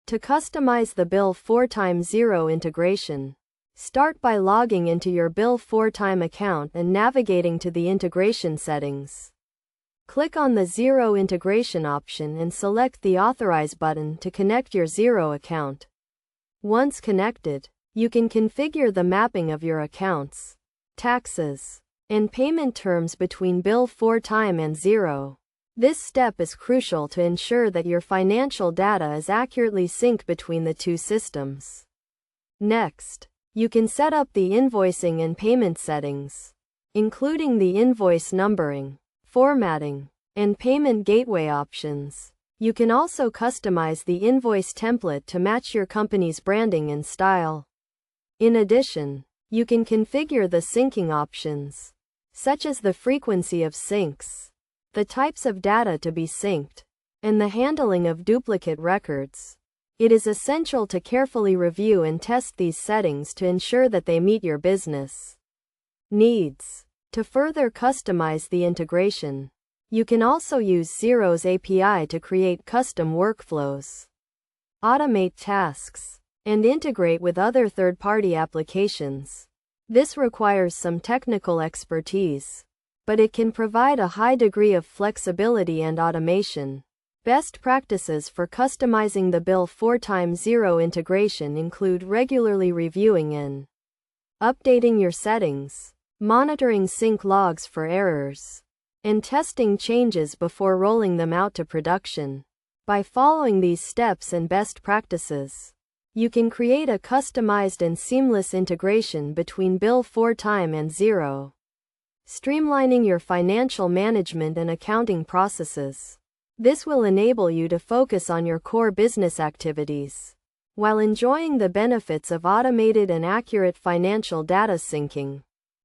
To customize the Bill4Time Xero integration, start by logging into your Bill4Time account and navigating to the integration settings. Click on the Xero integration option and select the Authorize button to connect your Xero account. Once connected, you can configure the mapping of your accounts, taxes, and payment terms between Bill4Time and Xero. This step is crucial to ensure that your financial data is accurately synced between the two systems. Next, you can set up the invoicing and payment settings, including the invoice numbering, formatting, and payment gateway options. You can also customize the invoice template to match your company's branding and style. In addition, you can configure the syncing options, such as the frequency of syncs, the types of data to be synced, and the handling of duplicate records. It is essential to carefully review and test these settings to ensure that they meet your business needs. To further customize the integration, you can also use Xero's API to create custom workflows, automate tasks, and integrate with other third-party applications. This requires some technical expertise, but it can provide a high degree of flexibility and automation. Best practices for customizing the Bill4Time Xero integration include regularly reviewing and updating your settings, monitoring sync logs for errors, and testing changes before rolling them out to production. By following these steps and best practices, you can create a customized and seamless integration between Bill4Time and Xero, streamlining your financial management and accounting processes. This will enable you to focus on your core business activities, while enjoying the benefits of automated and accurate financial data syncing.